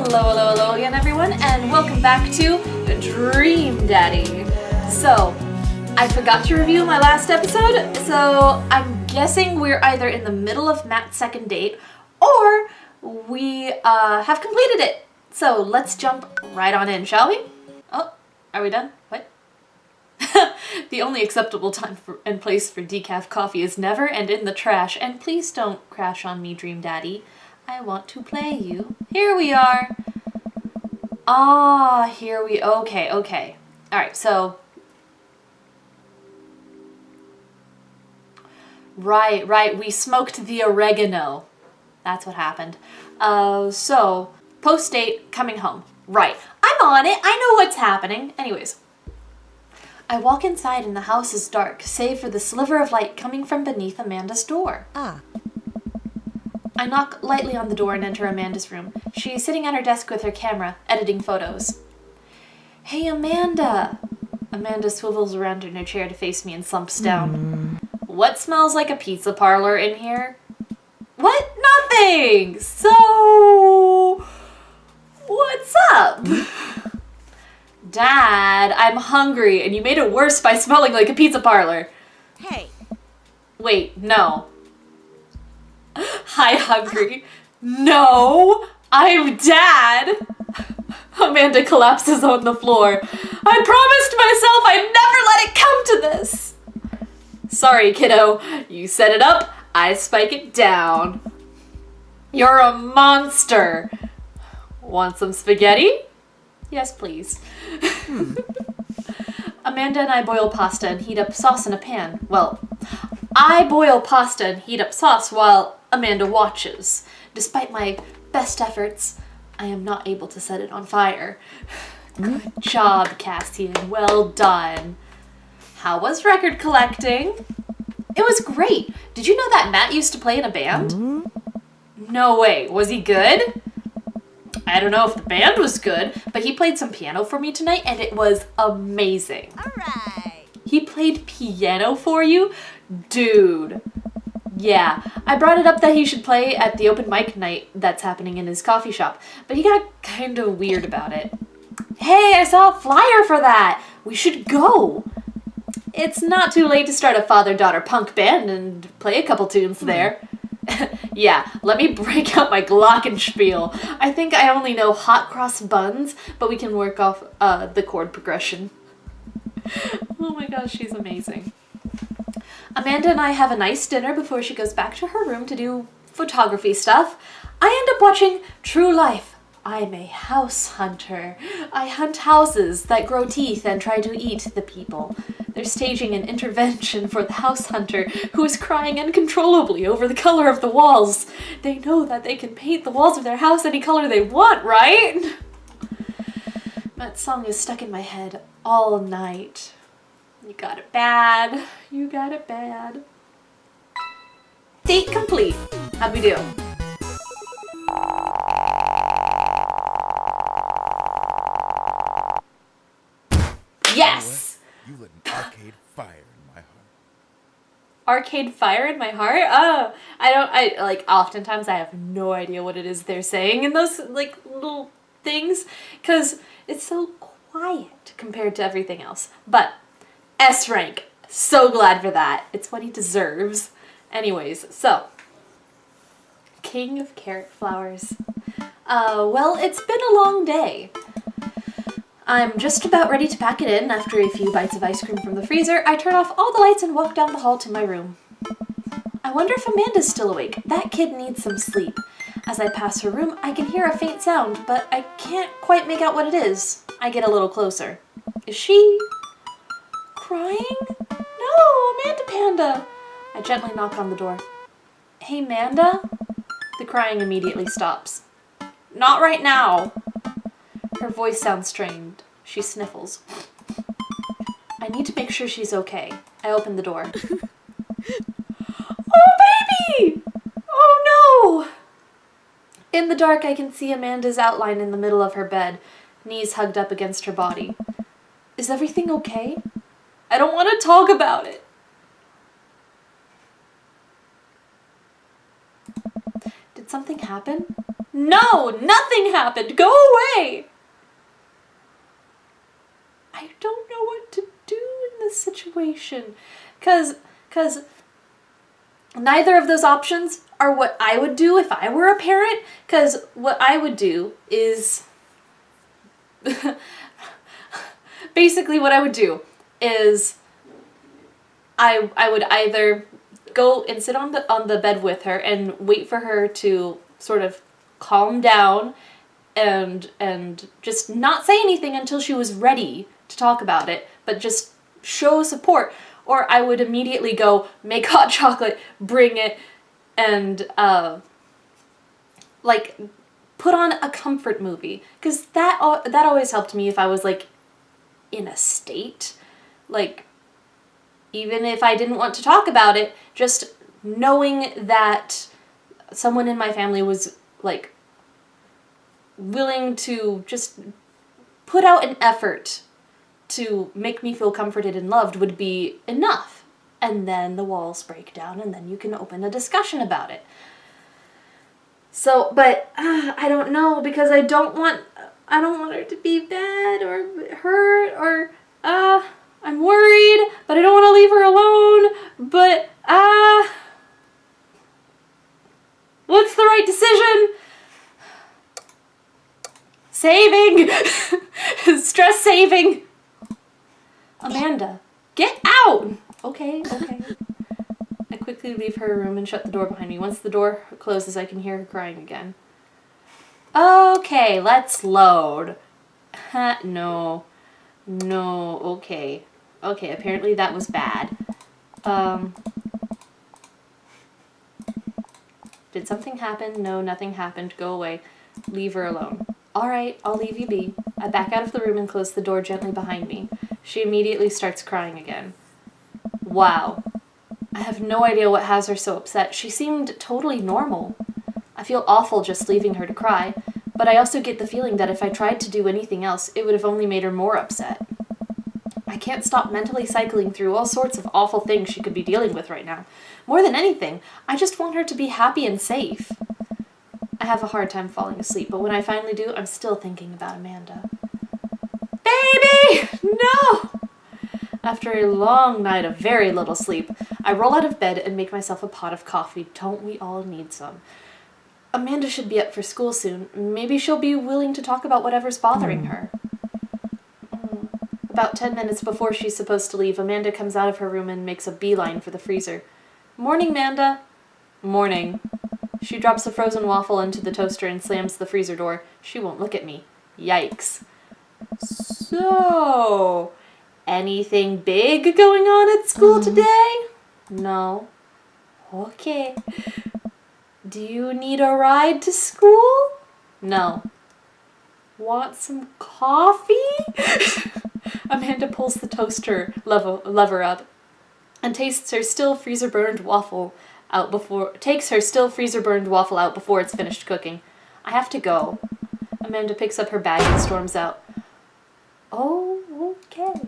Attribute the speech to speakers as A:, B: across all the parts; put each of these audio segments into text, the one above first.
A: Hello again, everyone, and welcome back to Dream Daddy. So, I forgot to review my last episode, so I'm guessing we're either in the middle of Matt's second date, or we have completed it. So, let's jump right on in, shall we? Oh, are we done? What? The only acceptable time and place for decaf coffee is never and in the trash, and please don't crash on me, Dream Daddy. I want to play you. Here we are. Okay. Alright, so. Right, we smoked the oregano. That's what happened. So, post-date, coming home. Right, I'm on it, I know what's happening. Anyways. I walk inside and the house is dark, save for the sliver of light coming from beneath Amanda's door. I knock lightly on the door and enter Amanda's room. She is sitting at her desk with her camera, editing photos. Hey, Amanda! Amanda swivels around in her chair to face me and slumps down. What smells like a pizza parlor in here? What? Nothing! So, what's up? Dad, I'm hungry, and you made it worse by smelling like a pizza parlor.
B: Hey.
A: Wait, no. Hi, hungry. No, I'm Dad. Amanda collapses on the floor. I promised myself I'd never let it come to this. Sorry, kiddo. You set it up, I spike it down. You're a monster. Want some spaghetti? Yes, please. Amanda and I boil pasta and heat up sauce in a pan. Well, I boil pasta and heat up sauce while Amanda watches. Despite my best efforts, I am not able to set it on fire. Good job, Cassian. Well done. How was record collecting? It was great. Did you know that Matt used to play in a band? No way. Was he good? I don't know if the band was good, but he played some piano for me tonight and it was amazing.
B: All right.
A: He played piano for you? Dude. Yeah, I brought it up that he should play at the open mic night that's happening in his coffee shop, but he got kind of weird about it. Hey, I saw a flyer for that! We should go! It's not too late to start a father-daughter punk band and play a couple tunes there. Yeah, let me break out my glockenspiel. I think I only know hot cross buns, but we can work off the chord progression. Oh my gosh, she's amazing. Amanda and I have a nice dinner before she goes back to her room to do photography stuff. I end up watching True Life. I'm a house hunter. I hunt houses that grow teeth and try to eat the people. They're staging an intervention for the house hunter who is crying uncontrollably over the color of the walls. They know that they can paint the walls of their house any color they want, right? That song is stuck in my head all night. You got it bad. You got it bad. Date complete. How'd we do? Yes!
C: You lit an arcade fire in my heart.
A: Arcade fire in my heart? Oh, oftentimes I have no idea what it is they're saying in those, little things, because it's so quiet compared to everything else. But, S rank. So glad for that. It's what he deserves. Anyways, so, King of Carrot Flowers. Well, it's been a long day. I'm just about ready to pack it in. After a few bites of ice cream from the freezer, I turn off all the lights and walk down the hall to my room. I wonder if Amanda's still awake. That kid needs some sleep. As I pass her room, I can hear a faint sound, but I can't quite make out what it is. I get a little closer. Is she crying? No, Amanda Panda! I gently knock on the door. Hey, Manda? The crying immediately stops. Not right now. Her voice sounds strained. She sniffles. I need to make sure she's okay. I open the door. Oh, baby! Oh, no! In the dark, I can see Amanda's outline in the middle of her bed, knees hugged up against her body. Is everything okay? I don't want to talk about it. Did something happen? No, nothing happened. Go away. I don't know what to do in this situation. Cause neither of those options are what I would do if I were a parent. Cause what I would do is basically what I would do is I would either go and sit on the bed with her and wait for her to sort of calm down and just not say anything until she was ready to talk about it, but just show support. Or I would immediately go make hot chocolate, bring it, and like put on a comfort movie, because that always helped me if I was like in a state, like even if I didn't want to talk about it, just knowing that someone in my family was like willing to just put out an effort to make me feel comforted and loved would be enough. And then the walls break down and then you can open a discussion about it. So, but I don't know, because I don't want her to be bad or hurt or I'm worried, but I don't want to leave her alone. But what's the right decision? Saving. Stress saving. Amanda, get out! Okay. I quickly leave her room and shut the door behind me. Once the door closes, I can hear her crying again. Okay, let's load. No, okay. Okay, apparently that was bad. Did something happen? No, nothing happened. Go away. Leave her alone. Alright, I'll leave you be. I back out of the room and close the door gently behind me. She immediately starts crying again. Wow. I have no idea what has her so upset. She seemed totally normal. I feel awful just leaving her to cry, but I also get the feeling that if I tried to do anything else, it would have only made her more upset. I can't stop mentally cycling through all sorts of awful things she could be dealing with right now. More than anything, I just want her to be happy and safe. I have a hard time falling asleep, but when I finally do, I'm still thinking about Amanda. Baby! No! After a long night of very little sleep, I roll out of bed and make myself a pot of coffee. Don't we all need some? Amanda should be up for school soon. Maybe she'll be willing to talk about whatever's bothering her. About 10 minutes before she's supposed to leave, Amanda comes out of her room and makes a beeline for the freezer. Morning, Manda. Morning. She drops a frozen waffle into the toaster and slams the freezer door. She won't look at me. Yikes. So, anything big going on at school today? No. Okay. Do you need a ride to school? No. Want some coffee? Amanda pulls the toaster lever up and takes her still freezer burned waffle out before it's finished cooking. I have to go. Amanda picks up her bag and storms out. Oh, okay.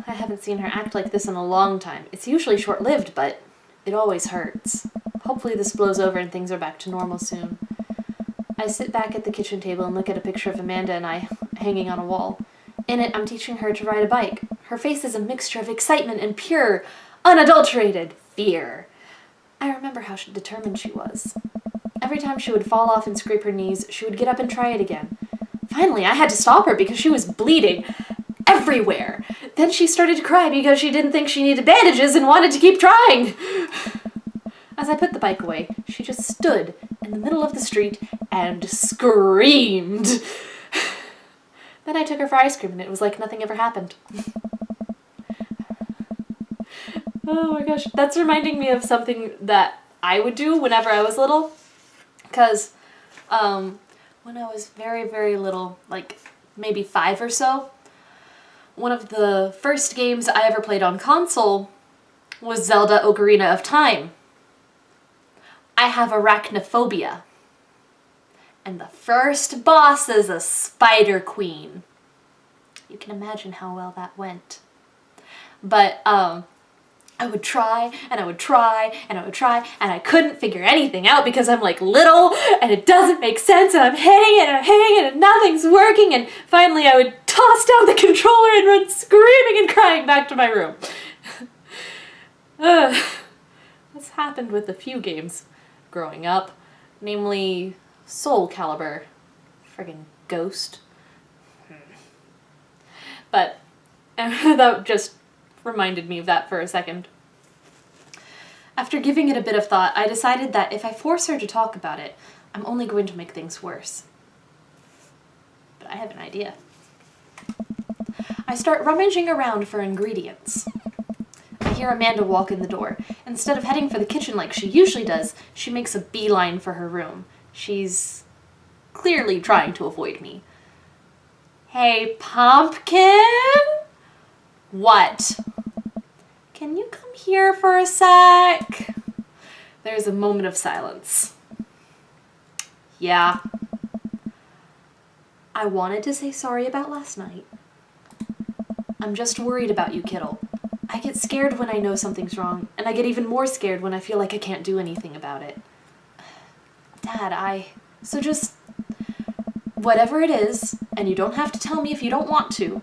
A: I haven't seen her act like this in a long time. It's usually short-lived, but it always hurts. Hopefully this blows over and things are back to normal soon. I sit back at the kitchen table and look at a picture of Amanda and I hanging on a wall. In it, I'm teaching her to ride a bike. Her face is a mixture of excitement and pure, unadulterated fear. I remember how determined she was. Every time she would fall off and scrape her knees, she would get up and try it again. Finally, I had to stop her because she was bleeding everywhere. Then she started to cry because she didn't think she needed bandages and wanted to keep trying. As I put the bike away, she just stood in the middle of the street and screamed. Then I took her for ice cream and it was like nothing ever happened. Oh my gosh, that's reminding me of something that I would do whenever I was little. Because when I was very, very little, like maybe 5 or so, one of the first games I ever played on console was Zelda Ocarina of Time. I have arachnophobia. And the first boss is a spider queen. You can imagine how well that went. But I would try, and I would try, and I would try, and I couldn't figure anything out because I'm like little, and it doesn't make sense, and I'm hitting it, and nothing's working, and finally I would toss down the controller and run screaming and crying back to my room. This happened with a few games growing up, namely Soul Calibur. Friggin' Ghost. But that just reminded me of that for a second. After giving it a bit of thought, I decided that if I force her to talk about it, I'm only going to make things worse. But I have an idea. I start rummaging around for ingredients. I hear Amanda walk in the door. Instead of heading for the kitchen like she usually does, she makes a beeline for her room. She's clearly trying to avoid me. Hey, Pumpkin? What? Can you come here for a sec? There's a moment of silence. Yeah. I wanted to say sorry about last night. I'm just worried about you, Kittle. I get scared when I know something's wrong, and I get even more scared when I feel like I can't do anything about it. Dad, So just... whatever it is, and you don't have to tell me if you don't want to,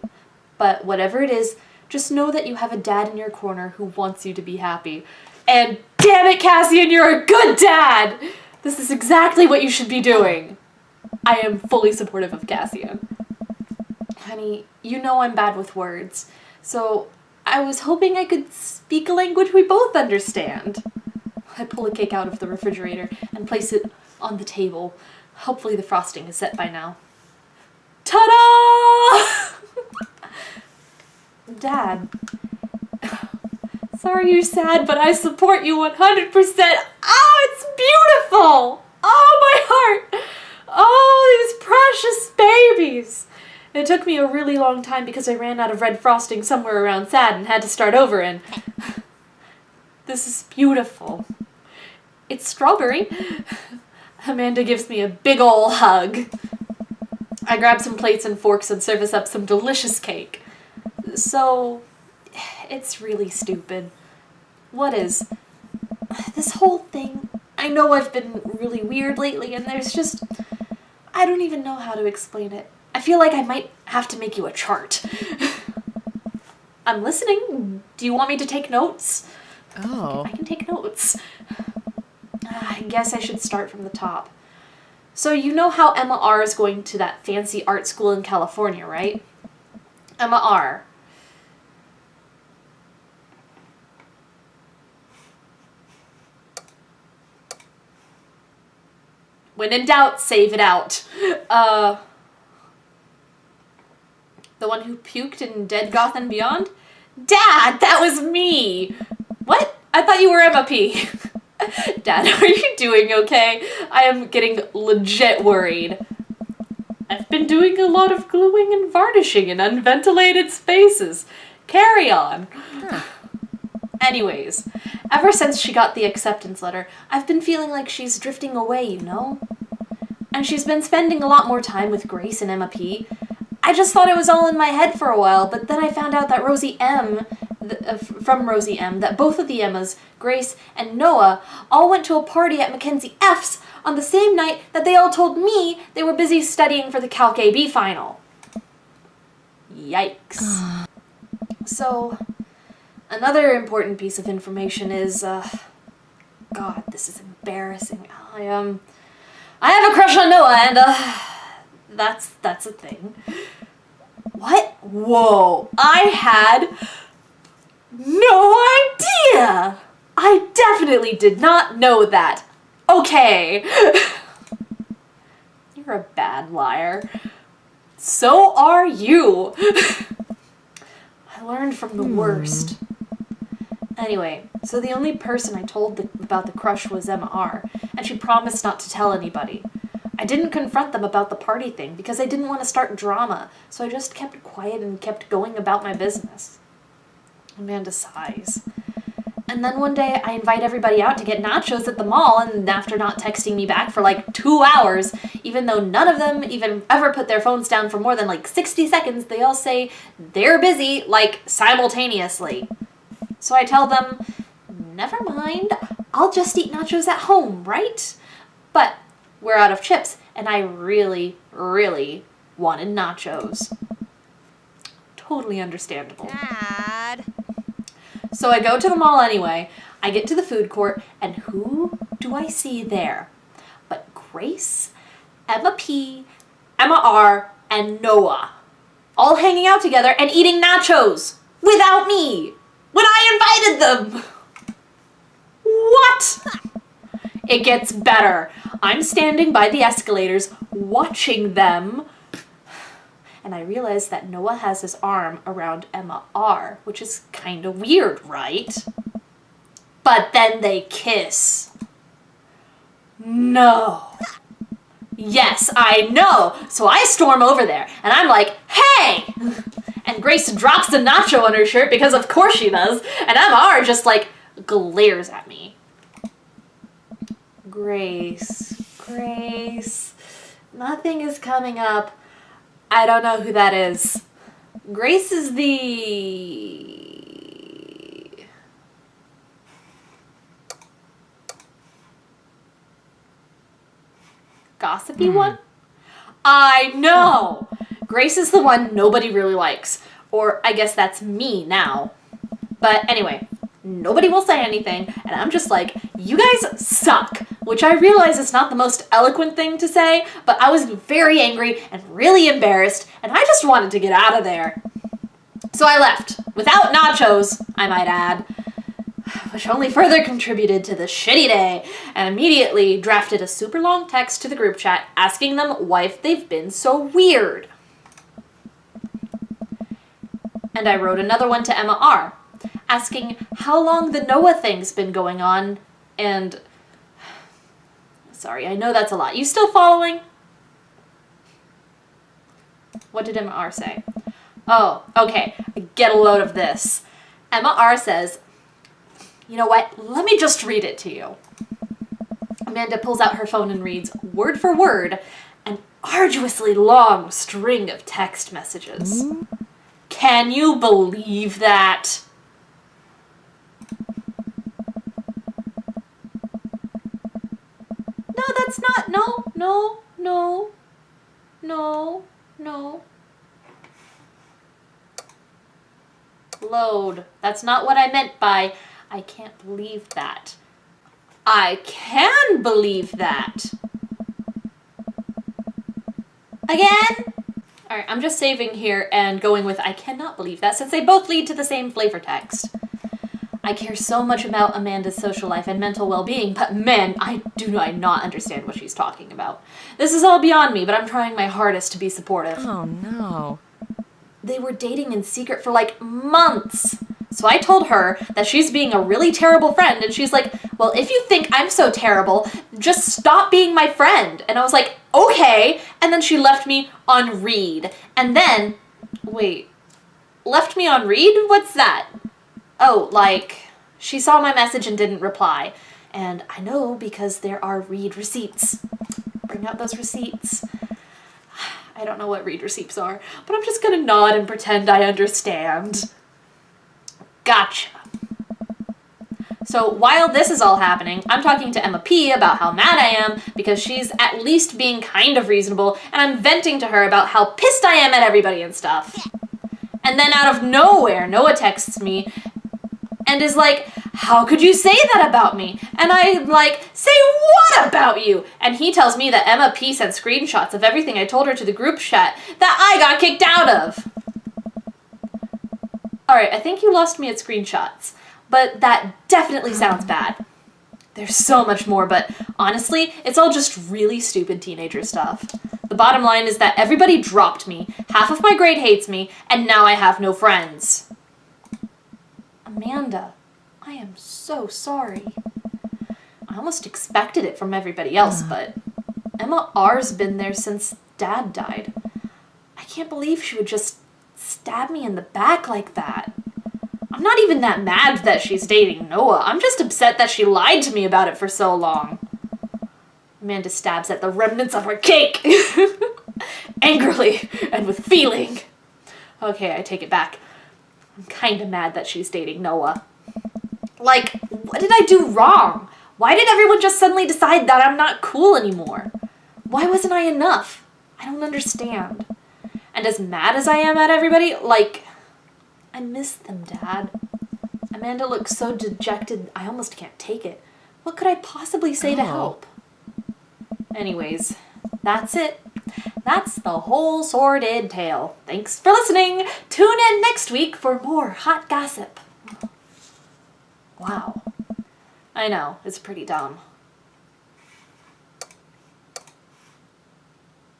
A: but whatever it is, just know that you have a dad in your corner who wants you to be happy. And damn it, Cassian, you're a good dad! This is exactly what you should be doing. I am fully supportive of Cassian. Honey, you know I'm bad with words, so I was hoping I could speak a language we both understand. I pull a cake out of the refrigerator and place it on the table. Hopefully the frosting is set by now. Ta-da! Dad. Sorry you're sad, but I support you 100%. Oh, it's beautiful! Oh, my heart! Oh, these precious babies! It took me a really long time because I ran out of red frosting somewhere around sad and had to start over, and this is beautiful. It's strawberry. Amanda gives me a big ol' hug. I grab some plates and forks and service up some delicious cake. So, it's really stupid. What is? This whole thing, I know I've been really weird lately, and there's just... I don't even know how to explain it. I feel like I might have to make you a chart. I'm listening. Do you want me to take notes?
B: Oh.
A: I can take notes. I guess I should start from the top. So you know how Emma R. is going to that fancy art school in California, right? Emma R. When in doubt, save it out. The one who puked in Dead Goth and Beyond? Dad, that was me! What? I thought you were Emma P. Dad, are you doing okay? I am getting legit worried. I've been doing a lot of gluing and varnishing in unventilated spaces. Carry on. Anyways, ever since she got the acceptance letter, I've been feeling like she's drifting away, you know? And she's been spending a lot more time with Grace and Emma P. I just thought it was all in my head for a while, but then I found out that Rosie M, from Rosie M, that both of the Emmas, Grace and Noah, all went to a party at Mackenzie F's on the same night that they all told me they were busy studying for the Calc AB final. Yikes. So, another important piece of information is, God, this is embarrassing. I have a crush on Noah, and, that's a thing. What? Whoa, I had no idea! I definitely did not know that. Okay. You're a bad liar. So are you. I learned from the worst. Anyway, so the only person I told about the crush was Emma R, and she promised not to tell anybody. I didn't confront them about the party thing because I didn't want to start drama, so I just kept quiet and kept going about my business. Amanda sighs. And then one day I invite everybody out to get nachos at the mall, and after not texting me back for like 2 hours, even though none of them even ever put their phones down for more than like 60 seconds, they all say they're busy, like simultaneously. So I tell them, never mind, I'll just eat nachos at home, right? But we're out of chips, and I really, really wanted nachos. Totally understandable.
B: Dad.
A: So I go to the mall anyway. I get to the food court, and who do I see there? But Grace, Emma P, Emma R, and Noah. All hanging out together and eating nachos without me when I invited them. What? It gets better. I'm standing by the escalators watching them, and I realize that Noah has his arm around Emma R, which is kind of weird, right? But then they kiss. No. Yes, I know. So I storm over there, and I'm like, hey! And Grace drops the nacho on her shirt because of course she does, and Emma R just like glares at me. Grace, nothing is coming up. I don't know who that is. Grace is the... gossipy one? I know! Grace is the one nobody really likes. Or I guess that's me now. But anyway, nobody will say anything, and I'm just like, you guys suck, which I realize is not the most eloquent thing to say, but I was very angry and really embarrassed, and I just wanted to get out of there. So I left, without nachos, I might add, which only further contributed to the shitty day, and immediately drafted a super long text to the group chat asking them why they've been so weird. And I wrote another one to Emma R, asking how long the Noah thing's been going on, and... Sorry, I know that's a lot. You still following? What did Emma R say? Oh, okay. Get a load of this. Emma R says, you know what? Let me just read it to you. Amanda pulls out her phone and reads, word for word, an arduously long string of text messages. Can you believe that? No, that's not. No. Load. That's not what I meant by, I can't believe that. I can believe that. Again? Alright, I'm just saving here and going with I cannot believe that since they both lead to the same flavor text. I care so much about Amanda's social life and mental well-being, but man, I do not understand what she's talking about. This is all beyond me, but I'm trying my hardest to be supportive.
B: Oh no.
A: They were dating in secret for like months. So I told her that she's being a really terrible friend, and she's like, well, if you think I'm so terrible, just stop being my friend. And I was like, okay. And then she left me on read. And then, wait, left me on read? What's that? Oh, like, she saw my message and didn't reply. And I know because there are read receipts. Bring out those receipts. I don't know what read receipts are, but I'm just gonna nod and pretend I understand. Gotcha. So while this is all happening, I'm talking to Emma P about how mad I am because she's at least being kind of reasonable, and I'm venting to her about how pissed I am at everybody and stuff. And then out of nowhere, Noah texts me and is like, how could you say that about me? And I'm like, say what about you? And he tells me that Emma P sent screenshots of everything I told her to the group chat that I got kicked out of. Alright, I think you lost me at screenshots, but that definitely sounds bad. There's so much more, but honestly, it's all just really stupid teenager stuff. The bottom line is that everybody dropped me, half of my grade hates me, and now I have no friends. Amanda, I am so sorry. I almost expected it from everybody else, but Emma R's been there since Dad died. I can't believe she would just stab me in the back like that. I'm not even that mad that she's dating Noah. I'm just upset that she lied to me about it for so long. Amanda stabs at the remnants of her cake. Angrily and with feeling. Okay, I take it back. I'm kinda mad that she's dating Noah. Like, what did I do wrong? Why did everyone just suddenly decide that I'm not cool anymore? Why wasn't I enough? I don't understand. And as mad as I am at everybody, like, I miss them, Dad. Amanda looks so dejected, I almost can't take it. What could I possibly say to help? Anyways, that's it. That's the whole sordid tale. Thanks for listening. Tune in next week for more hot gossip. Wow. I know, it's pretty dumb.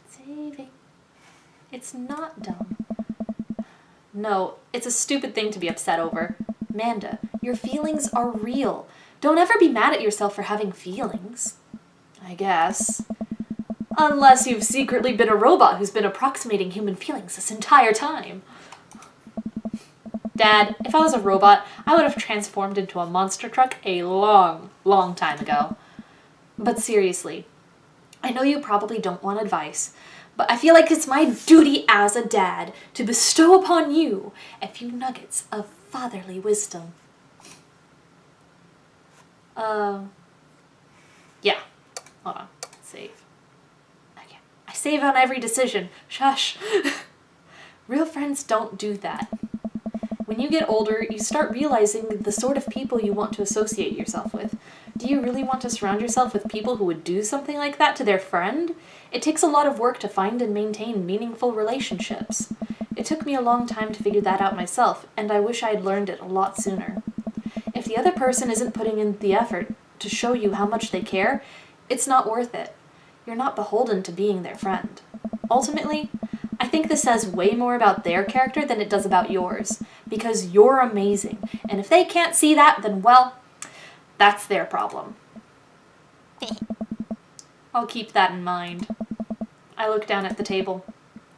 A: Saving. It's not dumb. No, it's a stupid thing to be upset over. Amanda, your feelings are real. Don't ever be mad at yourself for having feelings. I guess. Unless you've secretly been a robot who's been approximating human feelings this entire time. Dad, if I was a robot, I would have transformed into a monster truck a long, long time ago. But seriously, I know you probably don't want advice, but I feel like it's my duty as a dad to bestow upon you a few nuggets of fatherly wisdom. Yeah. Hold on. Save. Okay. I save on every decision. Shush. Real friends don't do that. When you get older, you start realizing the sort of people you want to associate yourself with. Do you really want to surround yourself with people who would do something like that to their friend? It takes a lot of work to find and maintain meaningful relationships. It took me a long time to figure that out myself, and I wish I had learned it a lot sooner. If the other person isn't putting in the effort to show you how much they care, it's not worth it. You're not beholden to being their friend. Ultimately, I think this says way more about their character than it does about yours, because you're amazing, and if they can't see that, then well, that's their problem. I'll keep that in mind. I look down at the table.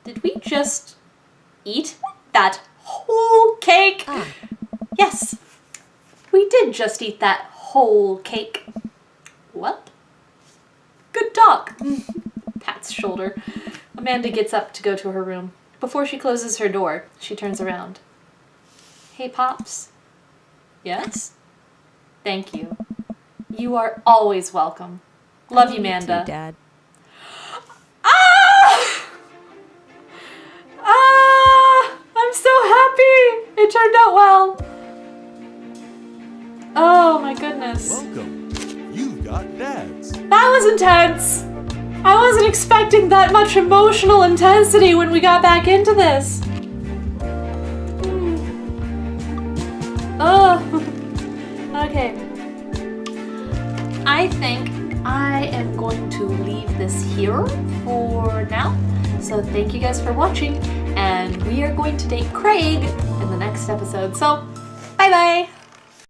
A: Did we just eat that whole cake? Yes, we did just eat that whole cake. What? Good talk. Pat's shoulder. Amanda gets up to go to her room. Before she closes her door, she turns around. Hey, Pops. Yes? Thank you. You are always welcome. Love you, Amanda.
B: Too, Dad.
A: I'm so happy. It turned out well. Oh my goodness.
C: Welcome. You've got dads.
A: That was intense. I wasn't expecting that much emotional intensity when we got back into this. Oh. Okay. I think I am going to leave this here for now. So thank you guys for watching, and we are going to date Craig in the next episode. So, bye-bye.